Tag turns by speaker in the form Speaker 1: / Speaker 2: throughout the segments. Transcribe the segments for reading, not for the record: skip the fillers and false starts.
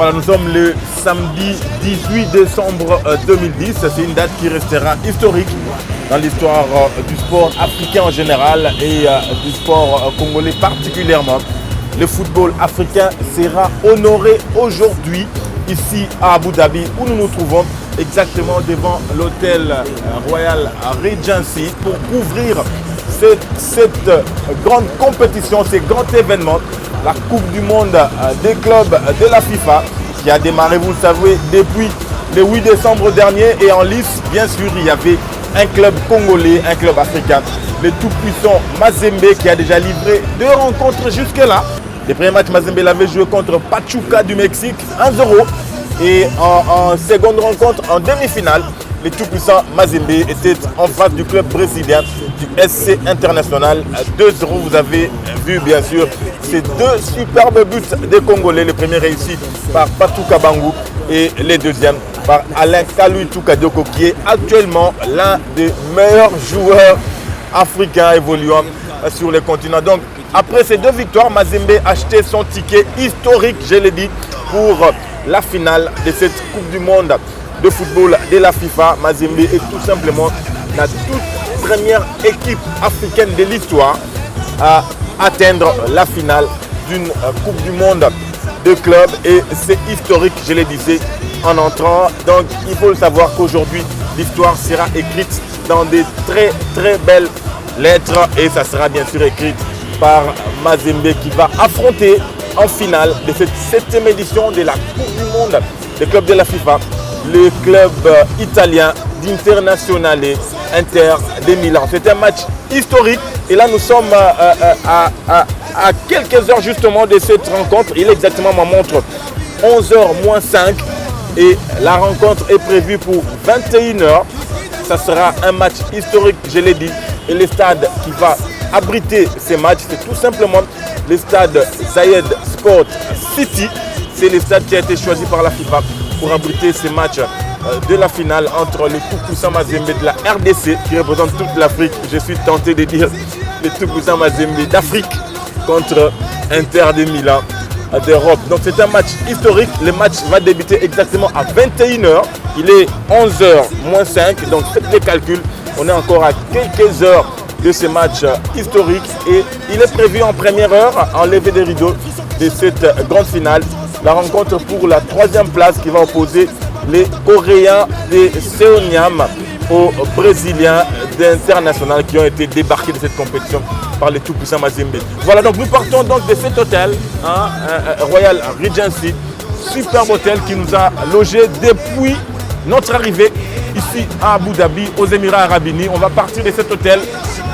Speaker 1: Voilà, nous sommes le samedi 18 décembre 2010. C'est une date qui restera historique dans l'histoire du sport africain en général et du sport congolais particulièrement. Le football africain sera honoré aujourd'hui ici à Abu Dhabi où nous nous trouvons exactement devant l'hôtel Royal Regency pour couvrir cette grande compétition, ces grands événements, la Coupe du Monde des clubs de la FIFA qui a démarré, vous le savez, depuis le 8 décembre dernier et en lice, bien sûr, il y avait un club congolais, un club africain, le tout-puissant Mazembe qui a déjà livré 2 rencontres jusque-là. Le premier match, Mazembe l'avait joué contre Pachuca du Mexique, 1-0. Et en seconde rencontre, en demi-finale, le tout-puissant Mazembe était en face du club brésilien du SC International. 2-0, vous avez vu bien sûr ces 2 superbes buts des Congolais. Le premier réussi par Patou Kabangou et le deuxième par Alain Kalouitou Kadioko qui est actuellement l'un des meilleurs joueurs africains évoluant sur le continent. Donc après ces 2 victoires, Mazembe a acheté son ticket historique, je l'ai dit, pour la finale de cette Coupe du Monde de football de la FIFA. Mazembe est tout simplement la toute première équipe africaine de l'histoire à atteindre la finale d'une Coupe du Monde de club et c'est historique, je le disais, en entrant. Donc il faut le savoir qu'aujourd'hui l'histoire sera écrite dans des très très belles lettres et ça sera bien sûr écrite par Mazembe qui va affronter en finale de cette 7e édition de la Coupe du Monde des clubs de la FIFA, le club italien d'Internazionale Inter de Milan. C'est un match historique et là nous sommes à quelques heures justement de cette rencontre. Il est exactement ma montre 11h moins 5 et la rencontre est prévue pour 21h. Ça sera un match historique, je l'ai dit, et le stade qui va abriter ces matchs, c'est tout simplement le stade Zayed Sport City. C'est le stade qui a été choisi par la FIFA pour abriter ces matchs de la finale entre le tout-puissant Mazembe de la RDC qui représente toute l'Afrique. Je suis tenté de dire le tout-puissant Mazembe d'Afrique contre Inter de Milan d'Europe. Donc c'est un match historique. Le match va débuter exactement à 21h. Il est 11h moins 5. Donc faites les calculs. On est encore à quelques heures de ce match historique et il est prévu en première heure en levée des rideaux de cette grande finale. La rencontre pour la 3e place qui va opposer les Coréens de Seoniam aux Brésiliens d'International qui ont été débarqués de cette compétition par les tout-puissants Mazembe. Voilà, donc nous partons donc de cet hôtel, Royal Regency, superbe hôtel qui nous a logés depuis notre arrivée ici à Abu Dhabi, aux Émirats Arabes Unis. On va partir de cet hôtel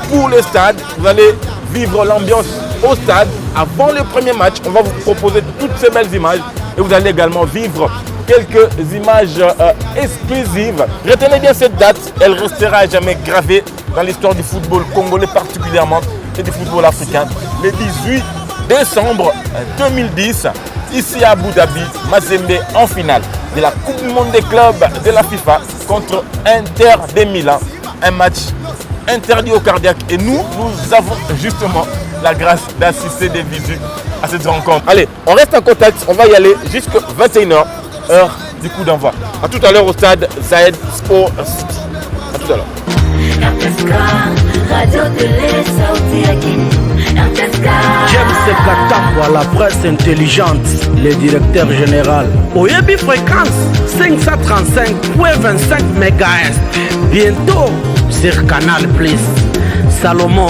Speaker 1: pour le stade. Vous allez vivre l'ambiance au stade. Avant le premier match, on va vous proposer toutes ces belles images et vous allez également vivre quelques images exclusives. Retenez bien cette date, elle restera à jamais gravée dans l'histoire du football congolais particulièrement et du football africain. Le 18 décembre 2010, ici à Abu Dhabi, Mazembe en finale de la Coupe du Monde des clubs de la FIFA contre Inter de Milan. Un match interdit au cardiaque et nous avons justement la grâce d'assister des visus à cette rencontre. Allez, on reste en contact, on va y aller jusqu'à 21h, heure du coup d'envoi. A tout à l'heure au stade Zayed Sport City. A tout à l'heure.
Speaker 2: James Katapwa, la presse intelligente, le directeur général. Oyebi fréquence 535.25 MHz. Bientôt sur Canal Plus. Salomon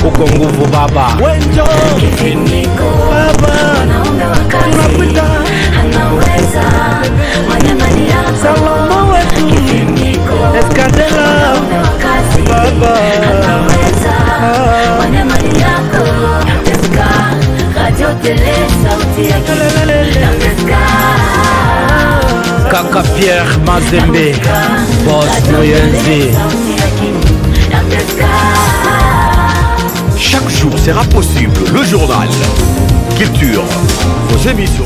Speaker 2: Okongo Baba. Wenjo Baba. Tunapita. Salomon wetu. Eskadela Baba. Kaka Pierre Mazembe, Boss Noyenzi.
Speaker 3: Chaque jour sera possible, le journal. Culture, vos émissions.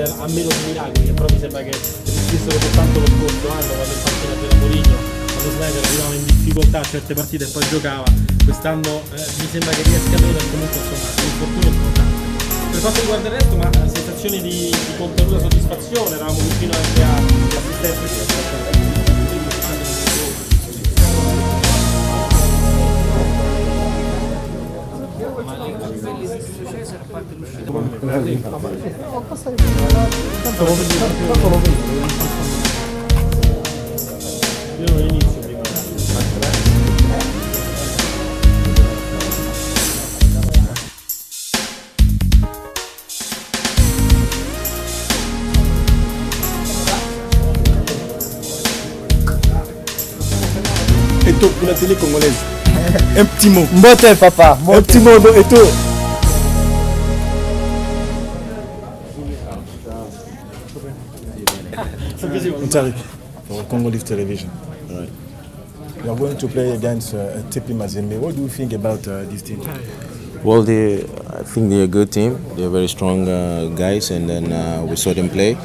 Speaker 4: a meno di miracoli, che però mi sembra che esistessero soltanto lo scorso anno quando in panchina c'era Mourinho, quando Snyder arrivava in difficoltà a certe partite e poi giocava. Quest'anno mi sembra che riesca meno, e comunque insomma l'infortunio è importante. Per quanto riguarda il resto, ma sensazioni di contenuta soddisfazione, eravamo vicino anche agli assistenti. Io non inizio prima.
Speaker 1: Et tout pour la télé congolaise. Un petit mot.
Speaker 5: Mbote papa,
Speaker 1: Un petit mot et tout. Tariq, for Congolese television. Right. You are going to play against TP Mazembe. What do you think about this team?
Speaker 6: Well, I think they're a good team. They're very strong guys, and then we saw them play.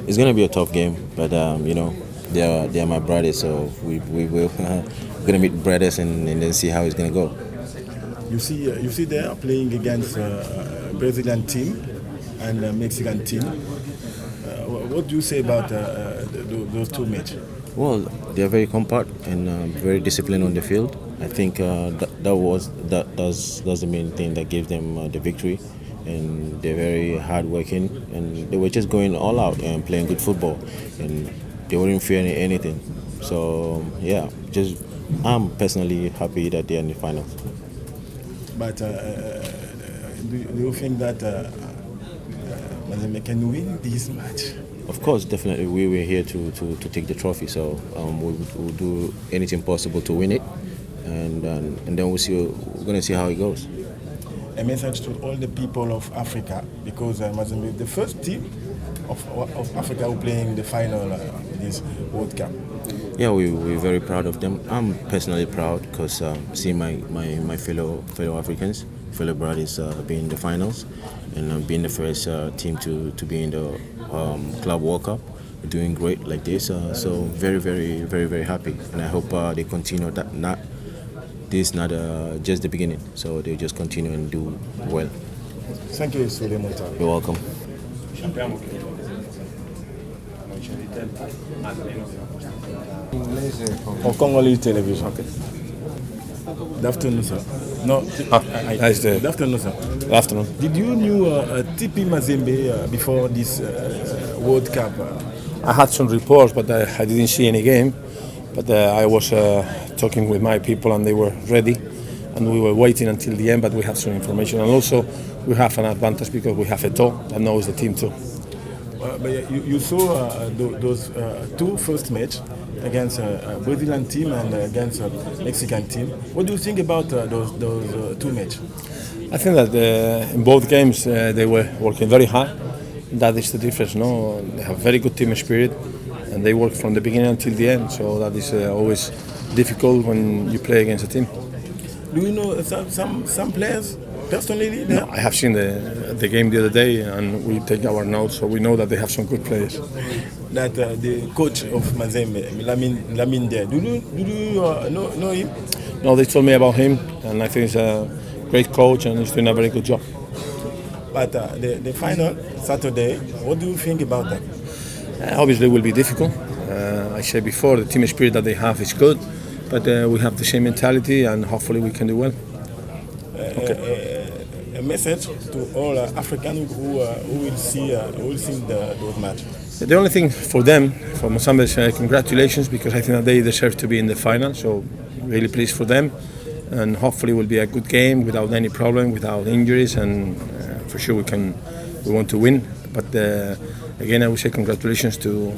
Speaker 6: It's gonna be a tough game, but you know, they are my brothers, so we will we're gonna meet brothers and then see how it's gonna go.
Speaker 1: You see they are playing against Brazilian team and Mexican team. What do you say about those two matches?
Speaker 6: Well, they're very compact and very disciplined on the field. I think that's the main thing that gave them the victory. And they're very hardworking, and they were just going all out and playing good football, and they weren't fearing anything. So yeah, I'm personally happy that they're in the final.
Speaker 1: But do you think that Mazembe can win this match?
Speaker 6: Of course, definitely. We were here to take the trophy, so we'll do anything possible to win it, and then we're gonna see how it goes.
Speaker 1: A message to all the people of Africa, because Mazembe is the first team of Africa who playing the final this World Cup.
Speaker 6: Yeah, we're very proud of them. I'm personally proud because seeing my fellow Africans, fellow brothers being in the finals, and being the first team to be in the Club World Cup, doing great like this. So very, very, very, very happy, and I hope they continue that. This is not just the beginning, so they just continue and do well.
Speaker 1: Thank you, Suleiman.
Speaker 6: You're welcome.
Speaker 1: On Congolese television. Okay. Good afternoon, sir. No,
Speaker 7: Nice day.
Speaker 1: good afternoon, sir.
Speaker 7: Good afternoon.
Speaker 1: Did you knew TP Mazembe before this World Cup?
Speaker 7: I had some reports, but I didn't see any game. But I was talking with my people, and they were ready, and we were waiting until the end. But we had some information, and also we have an advantage because we have Eto'o that knows the team too.
Speaker 1: But you saw those two first match against Brazilian team and against Mexican team. What do you think about those two matches?
Speaker 7: I think that in both games they were working very hard. That is the difference, no? They have very good team spirit, and they work from the beginning until the end. So that is always difficult when you play against a team.
Speaker 1: Do you know some players personally?
Speaker 7: No, I have seen the game the other day, and we take our notes, so we know that they have some good players.
Speaker 1: That the coach of Mazembe, Lamine there. Do you know him?
Speaker 7: No, they told me about him, and I think he's a great coach, and he's doing a very good job.
Speaker 1: But the final Saturday, what do you think about that?
Speaker 7: Obviously, it will be difficult. I said before, the team spirit that they have is good, but we have the same mentality, and hopefully we can do well.
Speaker 1: A message to all Africans who will see those matches.
Speaker 7: The only thing for them, for Mozambique, is congratulations, because I think that they deserve to be in the final. So really pleased for them, and hopefully it will be a good game without any problem, without injuries, and for sure we want to win. But again, I would say congratulations to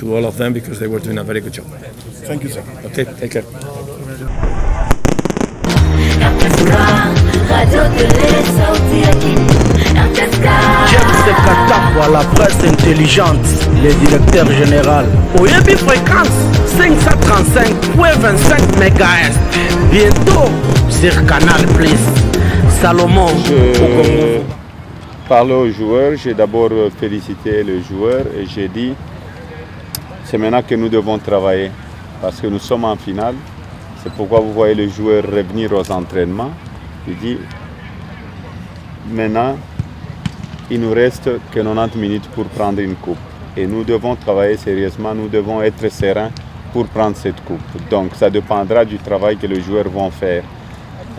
Speaker 7: all of them, because they were doing a very good job.
Speaker 1: Thank you, sir.
Speaker 7: Okay, take care.
Speaker 2: James Katapwa, la presse intelligente, le directeur général. Oyebi fréquence 535.25 MHz. Bientôt sur Canal Plus. Salomon au Congo.
Speaker 5: parlé aux joueurs, j'ai d'abord félicité les joueurs et j'ai dit c'est maintenant que nous devons travailler parce que nous sommes en finale. C'est pourquoi vous voyez les joueurs revenir aux entraînements. Je dis maintenant, il nous reste que 90 minutes pour prendre une coupe. Et nous devons travailler sérieusement, nous devons être sereins pour prendre cette coupe. Donc ça dépendra du travail que les joueurs vont faire.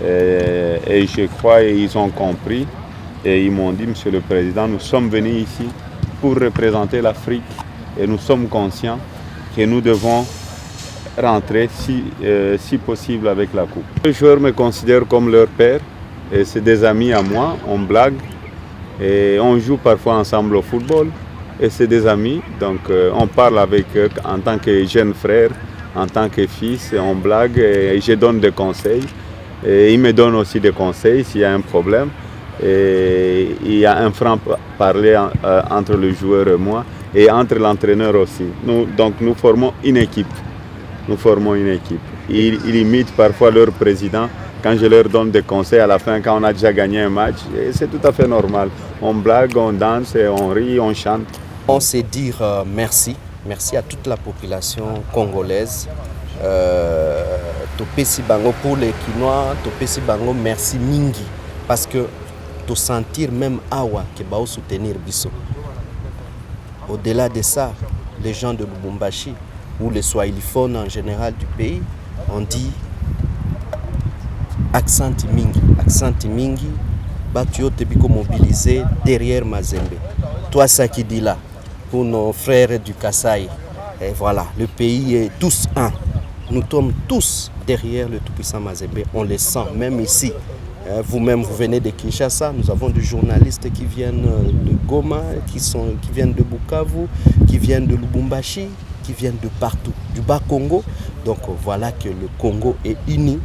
Speaker 5: Et je crois qu'ils ont compris et ils m'ont dit, Monsieur le Président, nous sommes venus ici pour représenter l'Afrique et nous sommes conscients que nous devons rentrer si possible avec la coupe. Les joueurs me considèrent comme leur père et c'est des amis à moi, on blague et on joue parfois ensemble au football et c'est des amis, donc on parle avec eux en tant que jeune frère, en tant que fils, et on blague et je donne des conseils et ils me donnent aussi des conseils s'il y a un problème et il y a un franc-parler entre le joueur et moi et entre l'entraîneur aussi. Donc nous formons une équipe. Nous formons une équipe. Ils imitent parfois leur président quand je leur donne des conseils à la fin, quand on a déjà gagné un match. C'est tout à fait normal. On blague, on danse, on rit, on chante.
Speaker 8: On sait dire merci. Merci à toute la population congolaise. Topesi bango pour les Quinois, Topesi bango merci mingi. Parce que to sentir même awa que bao soutenir biso. Au-delà de ça, les gens de Lubumbashi ou les swahiliphones en général du pays, on dit accent mingi, batu yote biko mobilisé derrière Mazembe. Toi ça qui dit là, pour nos frères du Kasaï, et voilà, le pays est tous un. Nous sommes tous derrière le tout-puissant Mazembe, on le sent, même ici. Vous-même, vous venez de Kinshasa, nous avons des journalistes qui viennent de Goma, qui viennent de Bukavu, qui viennent de Lubumbashi, qui viennent de partout, du Bas-Congo. Donc voilà que le Congo est uni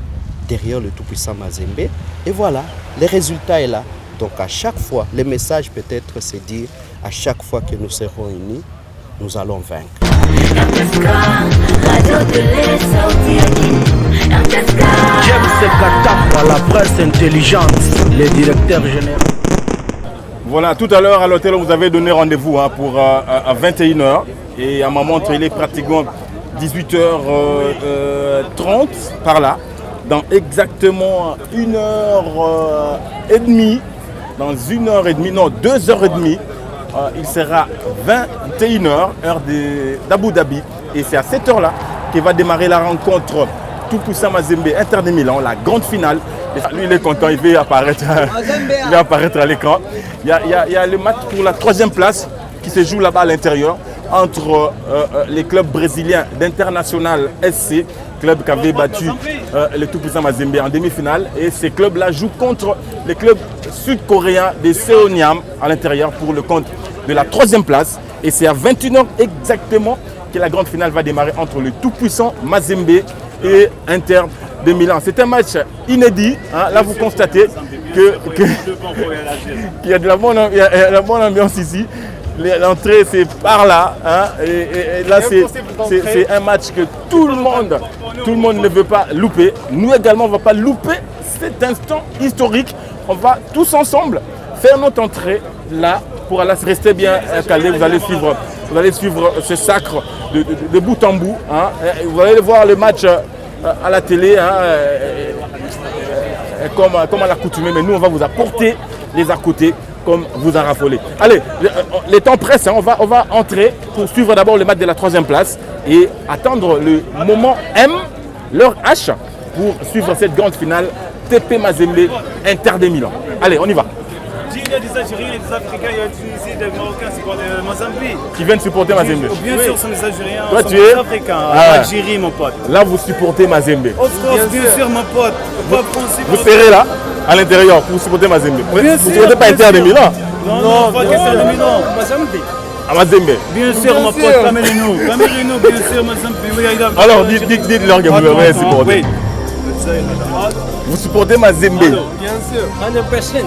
Speaker 8: derrière le tout-puissant Mazembe. Et voilà, le résultat est là. Donc à chaque fois, le message peut-être c'est dire, à chaque fois que nous serons unis, nous allons vaincre.
Speaker 2: James Katap à la presse intelligente, le directeur général.
Speaker 1: Voilà, tout à l'heure à l'hôtel, vous avez donné rendez-vous pour à 21h. Et à ma montre, il est pratiquement 18h30 par là. Dans exactement 1h30, dans 1h30, non 2h30, il sera 21h, heure d'Abu Dhabi. Et c'est à cette heure-là qu'il va démarrer la rencontre tout-puissant Mazembe, Inter de Milan, la grande finale. Et lui, il est content, il va apparaître à l'écran. Il y a le match pour la 3e place qui se joue là-bas à l'intérieur entre les clubs brésiliens d'International SC, club qui avait battu le tout-puissant Mazembe en demi-finale. Et ces clubs-là jouent contre les clubs sud-coréens de Seoniam à l'intérieur pour le compte de la 3e place. Et c'est à 21h exactement que la grande finale va démarrer entre le tout-puissant Mazembe et Inter de Milan. C'est un match inédit. Hein. Là, vous constatez qu'il y a de la bonne ambiance ici. L'entrée, c'est par là. Hein. Et là, c'est un match que tout le monde ne veut pas louper. Nous également, on ne va pas louper cet instant historique. On va tous ensemble faire notre entrée là pour aller rester bien calé. Vous allez suivre ce sacre de bout en bout. Hein. Vous allez voir le match à la télé, hein, comme à l'accoutumée. Mais nous, on va vous apporter les à côté comme vous en raffolez. Allez, les temps pressent. Hein. On va entrer pour suivre d'abord le match de la 3e place et attendre le moment M, l'heure H, pour suivre cette grande finale TP Mazembe Inter de Milan. Allez, on y va.
Speaker 9: Il y a des Algériens, des Africains, il y a des Tunisiens, des Marocains, c'est quoi, des Mozambique.
Speaker 1: Qui viennent supporter Mazembe.
Speaker 9: Bien sûr, ce sont des Algériens,
Speaker 1: toi,
Speaker 9: ce sont
Speaker 1: tu es
Speaker 9: des Africains, Algérie, mon pote.
Speaker 1: Là, vous supportez Mazembe.
Speaker 9: Of course, bien sûr, mon pote.
Speaker 1: Vous serez là, à l'intérieur, pour supporter Mazembe. Vous ne supportez pas Inter de Milan?
Speaker 9: Non, pas Inter de Milan, Mazembe.
Speaker 1: À Mazembe.
Speaker 9: Bien sûr, mon pote, Camerino, bien sûr, Mazembe.
Speaker 1: Alors, dites-leur que vous avez supporté. Vous supportez Mazembe?
Speaker 9: Bien sûr. 100%.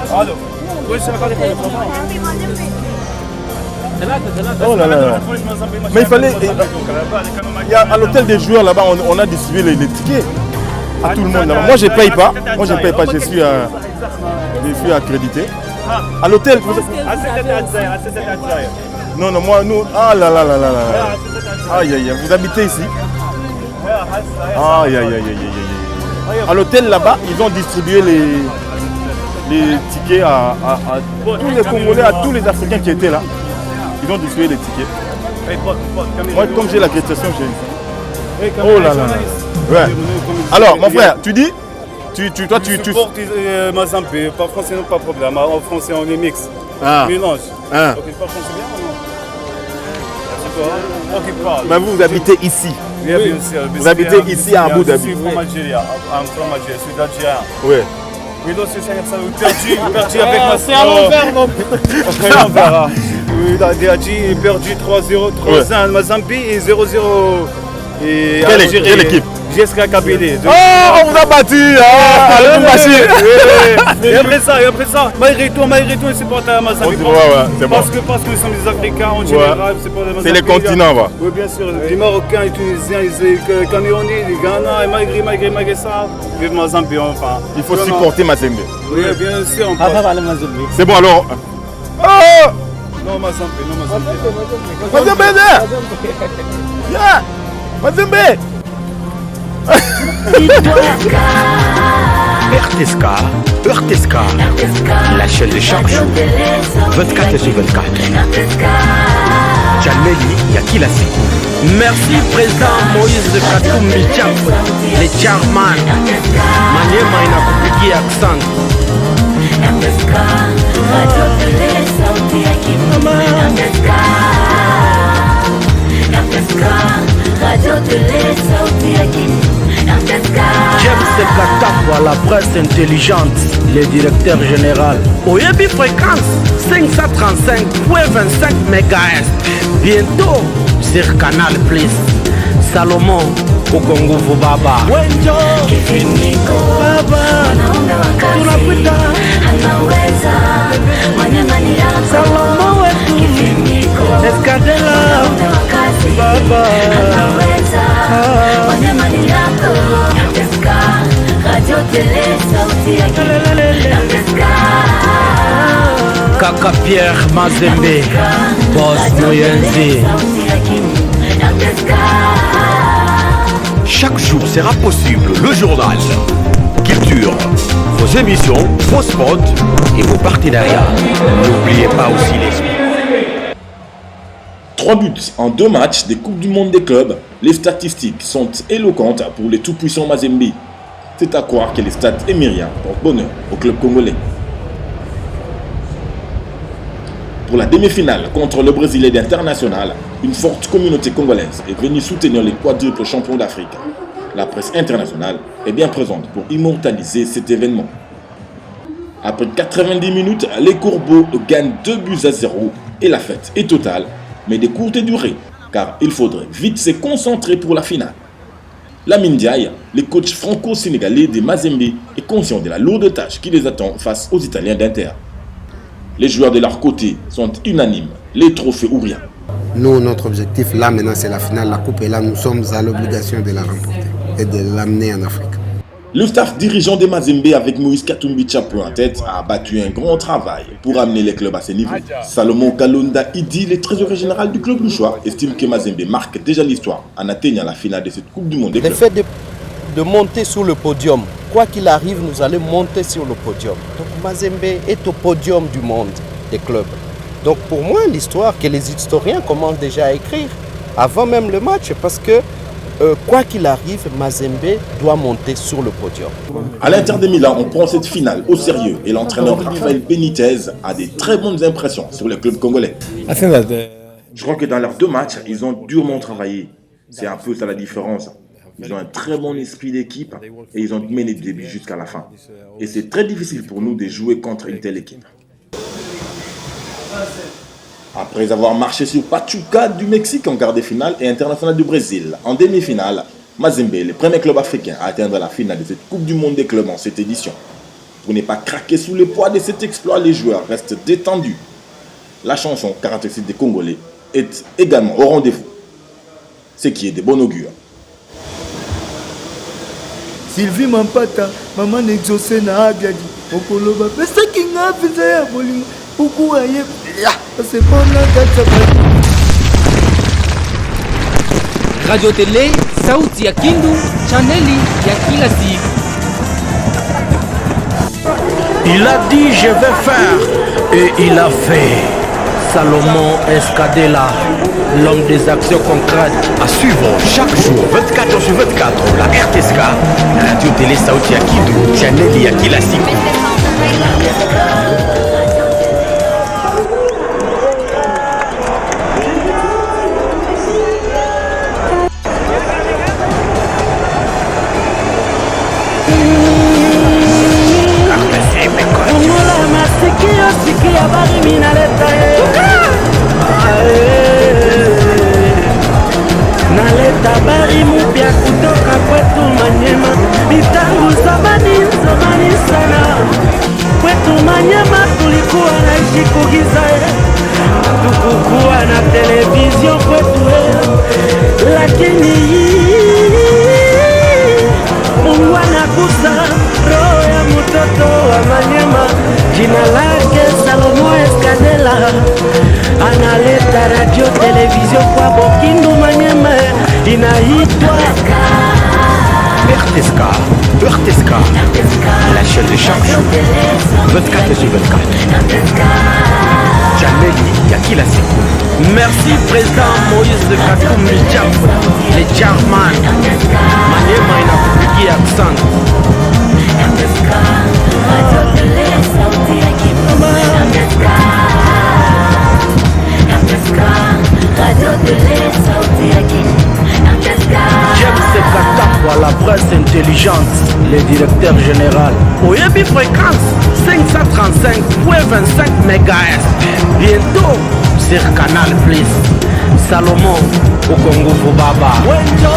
Speaker 1: Oh là là. Mais il fallait. À l'hôtel des joueurs là-bas, on a distribué les tickets à tout le monde là-bas. Moi je ne paye pas. Je suis accrédité. À l'hôtel Non, non, moi, nous. Ah là là là là là. Aïe aïe aïe. Vous habitez ici? Aïe aïe aïe aïe aïe. À l'hôtel là-bas, ils ont distribué les tickets à tous les Congolais, à tous les Africains qui étaient là. Ils ont distribué les tickets. Moi, comme j'ai l'accréditation, j'ai. Oh là là. Ouais. Alors, mon frère, tu dis? Tu
Speaker 9: supportes Mazembe, pas français, non, pas de problème. En français, on est mix. Mélange. Donc, il parle français bien ou non? C'est toi, qui parle.
Speaker 1: Mais vous habitez ici?
Speaker 9: Oui, bien sûr.
Speaker 1: Vous habitez ici à Abu Dhabi?
Speaker 9: Je suis from Algérie. Je suis d'Algérien.
Speaker 1: Oui.
Speaker 9: Oui, donc c'est perdu avec ma
Speaker 4: C'est à l'envers, non?
Speaker 9: C'est à l'envers. Oui, Diadji perdu 3-0, 3-1 Mazembe et 0-0. Et
Speaker 1: quelle équipe?
Speaker 9: GSK Kabylie.
Speaker 1: Oh, on vous a battu! Allez,
Speaker 9: Et après ça, malgré tout, ils supportent Mazembe. Parce que nous sommes des Africains en général, c'est pas des Mazembe.
Speaker 1: C'est les continents, va.
Speaker 9: Oui, bien sûr. Les Marocains, les Tunisiens, les Camerounais, les Ghana, et malgré ça, les Mazembe, enfin.
Speaker 1: Il faut supporter Mazembe.
Speaker 9: Oui, bien sûr.
Speaker 1: C'est bon alors. Oh!
Speaker 9: Non, Mazembe.
Speaker 1: Mazembe! Yeah! Mazembe!
Speaker 2: RTSK, la chaîne de chaque jour, 24 sur 24. Jameli Yakilasi. Merci président Moïse Katumbi Tchap, les chairman. Maniema inakupigia accent. James Katapwa, la presse intelligente, le directeur général. Oyebi fréquence 535.25 MHz. Bientôt sur Canal Plus. Salomon Okongo Baba. Wenjo Kifiniko Baba. Tunapita anaweza manyamani yako. Salomon wetu Kifiniko Eskadela Baba anaweza manyamani yako. Namteska Radio Tele sauti yake. Namteska Kaka Pierre Mazembe Boss Moyenzi.
Speaker 3: Chaque jour sera possible le journal. Culture, vos émissions, vos spots et vos partenariats. N'oubliez pas aussi les...
Speaker 10: 3 buts en 2 matchs des Coupes du Monde des clubs. Les statistiques sont éloquentes pour les tout-puissants Mazembe. C'est à croire que les stats émiriens portent bonheur au club congolais. Pour la demi-finale contre le Brésil d'International, une forte communauté congolaise est venue soutenir les quadruples champions d'Afrique. La presse internationale est bien présente pour immortaliser cet événement. Après 90 minutes, les Corbeaux gagnent 2-0 et la fête est totale, mais de courte durée, car il faudrait vite se concentrer pour la finale. Lamine Diaye, le coach franco-sénégalais des Mazembe, est conscient de la lourde tâche qui les attend face aux Italiens d'Inter. Les joueurs de leur côté sont unanimes, les trophées ou rien.
Speaker 11: Nous, notre objectif là maintenant c'est la finale, la coupe est là, nous sommes à l'obligation de la remporter et de l'amener en Afrique.
Speaker 10: Le staff dirigeant des Mazembe avec Moïse Katumbi Tchap en tête a abattu un grand travail pour amener les clubs à ce niveau. Salomon Kalonda Idi, le trésorier général du club louchois, estime que Mazembe marque déjà l'histoire en atteignant la finale de cette Coupe du Monde des clubs.
Speaker 8: Le fait de monter sur le podium, quoi qu'il arrive, nous allons monter sur le podium. Donc Mazembe est au podium du monde des clubs. Donc pour moi, l'histoire que les historiens commencent déjà à écrire avant même le match, parce que quoi qu'il arrive, Mazembe doit monter sur le podium.
Speaker 10: À l'Inter de Milan, on prend cette finale au sérieux et l'entraîneur Rafael Benitez a des très bonnes impressions sur le club congolais. Je crois que dans leurs 2 matchs, ils ont durement travaillé. C'est un peu ça la différence. Ils ont un très bon esprit d'équipe et ils ont mené du début jusqu'à la fin. Et c'est très difficile pour nous de jouer contre une telle équipe. Après avoir marché sur Pachuca du Mexique en quart de finale et International du Brésil en demi-finale, Mazembe est le premier club africain à atteindre la finale de cette Coupe du Monde des clubs en cette édition. Pour ne pas craquer sous le poids de cet exploit, les joueurs restent détendus. La chanson caractéristique des Congolais est également au rendez-vous, ce qui est de bon augure.
Speaker 12: Sylvie Mampata, maman exaucée na abiadi, okoloba, pesaki
Speaker 2: afisa ya bolingo ukuwa ye c'est bon na kata.
Speaker 12: Radio Télé sauti ya Kindu, chaneli ya kila siku.
Speaker 2: Il a dit je vais faire et il a fait. Salomon Escadella, l'homme des actions concrètes.
Speaker 3: À suivre chaque jour, 24h/24, la RTSK, Radio Télé Sauti ya Kindu, chaneli ya kila siku.
Speaker 2: Sikia bari minaleta naleta bari mupya kutoka kwetu Manyema, mitangu zamani sana. Kwetu Manyema tulikuwa naishi kugiza, hatukukuwa na televizio kwetu, lakini Mungu anagusa roho ya mtoto wa Manyema, jina lake Salomon Escadella, analeta radio television kwa Bokindu Manyema, inaitwa
Speaker 3: RTSK, la chaîne de chaque jour, 24h/24. Chaneli ya kila siku.
Speaker 2: Merci président Moïse Katumbi Diap, le German. Manyema inakupigia asante. James Katapwa, la presse intelligente, le directeur général. Oyebi fréquence 535.25 MHz. Bientôt sur Canal Plus. Salomon Okongo Baba. Wenjo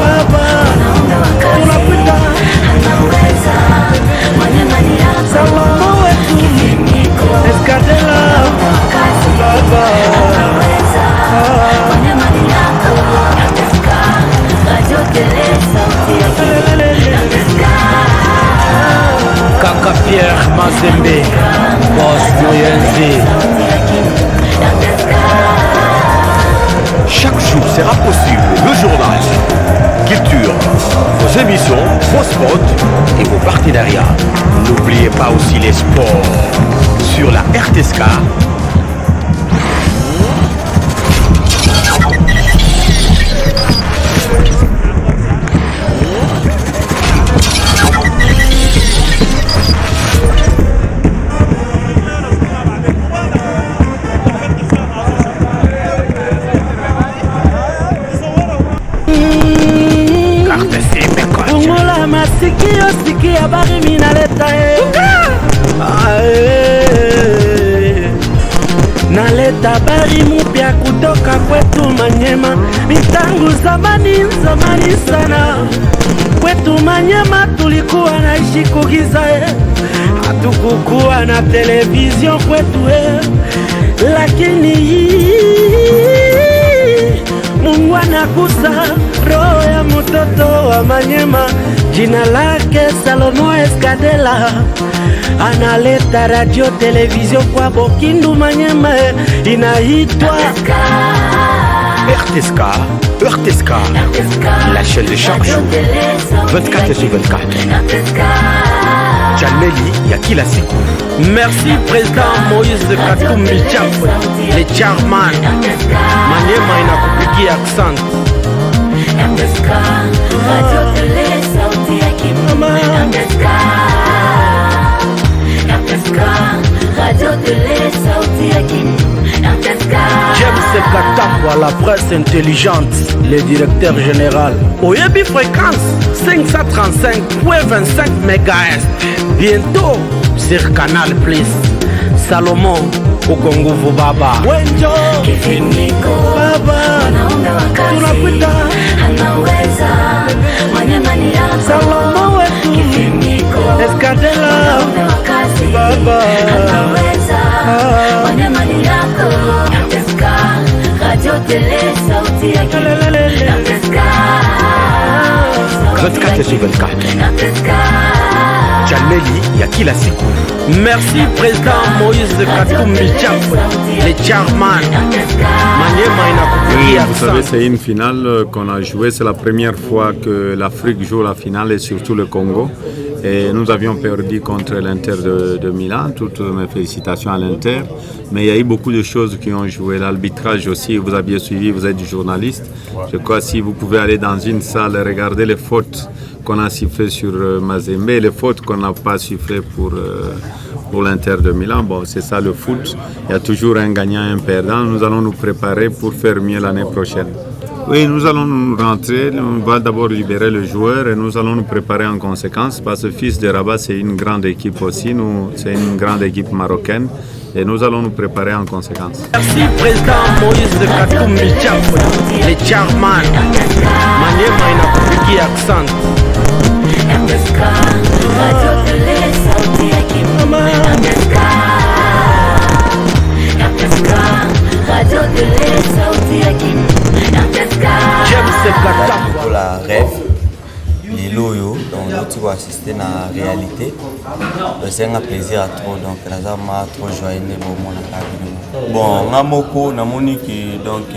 Speaker 2: Baba. Tunapita. Salomon wetu. Escadella. Baba. Kaka Pierre Mazembe, Boss Moyenzi.
Speaker 3: Chaque jour sera possible le journal, culture, vos émissions, vos spots et vos partenariats. N'oubliez pas aussi les sports sur la RTSK.
Speaker 2: Sikia bari minaleta naleta bari mupya kutoka kwetu Manyema, mitangu zamani sana. Kwetu Manyema tulikuwa naishi kugiza, hatukukuwa na televizio kwetu, lakini Mungu anagusa roho ya mtoto wa Manyema, jina lake Salomon Escadella, analeta radio television kwa Bokindu Manyema, inaitwa
Speaker 3: RTSK, la chaîne de chaque jour, 24h/24. Chaneli ya kila siku.
Speaker 2: Merci président Moïse Katumbi Diap, le German. Manyema inakupigia asante. James Katapwa, la presse intelligente, le directeur général. Oyebi fréquence 535.25 MHz. Bientôt sur Canal Plus. Salomon Okongo Baba. Wenjo Baba. Tunapita. Salomon wetu. Escadella. Baba.
Speaker 13: Radio Télé Sauti ya Kindu.
Speaker 3: 24h/24.
Speaker 2: Chaneli ya kila siku. Merci président Moïse Katumbi Chapwe, le chairman.
Speaker 5: Vous savez, c'est une finale qu'on a jouée. C'est la première fois que l'Afrique joue la finale et surtout le Congo. Et nous avions perdu contre l'Inter de Milan. Toutes mes félicitations à l'Inter. Mais il y a eu beaucoup de choses qui ont joué. L'arbitrage aussi, vous aviez suivi, vous êtes journaliste. Je crois que si vous pouvez aller dans une salle et regarder les fautes qu'on a sifflées sur Mazembe et les fautes qu'on n'a pas sifflées pour l'Inter de Milan, bon, c'est ça le foot. Il y a toujours un gagnant et un perdant. Nous allons nous préparer pour faire mieux l'année prochaine. Oui, nous allons nous rentrer, on va d'abord libérer le joueur et nous allons nous préparer en conséquence parce que Fils de Rabat, c'est une grande équipe aussi, c'est une grande équipe marocaine et nous allons nous préparer en conséquence.
Speaker 2: Merci président Moïse Katumbi Chapwe, le chairman. Maniema inakupigia accent.
Speaker 14: Pour la rêve, les loyaux, donc tu vas assister à la réalité. C'est un plaisir à trop, donc la zama trop joyeux de bon, on a beaucoup, on a monique donc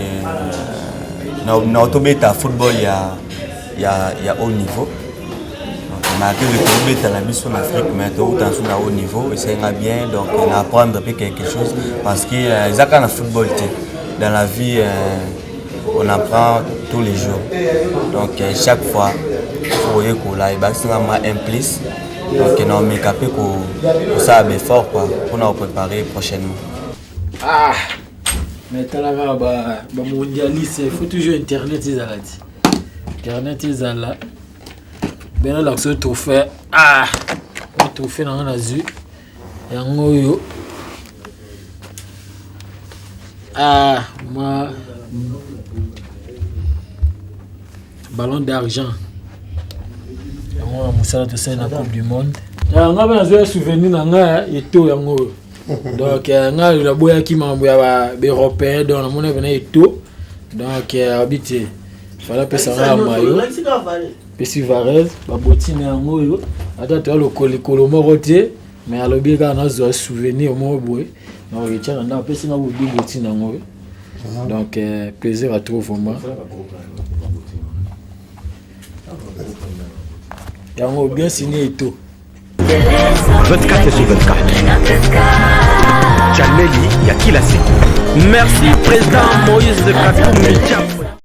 Speaker 14: na football il y a haut niveau. On a que le club la mission en Afrique, mais tout à haut niveau et c'est bien donc on apprendre quelque chose parce que ils ont un football dans la vie. On apprend tous les jours. Donc chaque fois, il faut que là, il y a un plus. Donc on est capable pour ça fort quoi, pour nous préparer prochainement.
Speaker 4: Ah, mais tu as là mondialiste, il faut toujours internet Internet est là. Ben là ce trophée. Ah, le trophée dans la zone. Yango. Ah, moi ballon d'argent. On a moussala de ça dans la Coupe du Monde. On a un souvenir dans la eto yango. Donc on a la boya qui m'a boya européen donc on a venu eto. Donc habité. Fallait passer à maillot. Pessi Varese, ba botine yango yo. Ata to le kolomo roté mais alobi ka na zo souvenir mo boy. Donc il tient dans pessi na bo botine yango. Donc plaisir à trouver moi. Yango bien signé et tout.
Speaker 2: 24 sur 24. Chaneli ya kila siku. Merci président Moïse Katumbi Chapwe.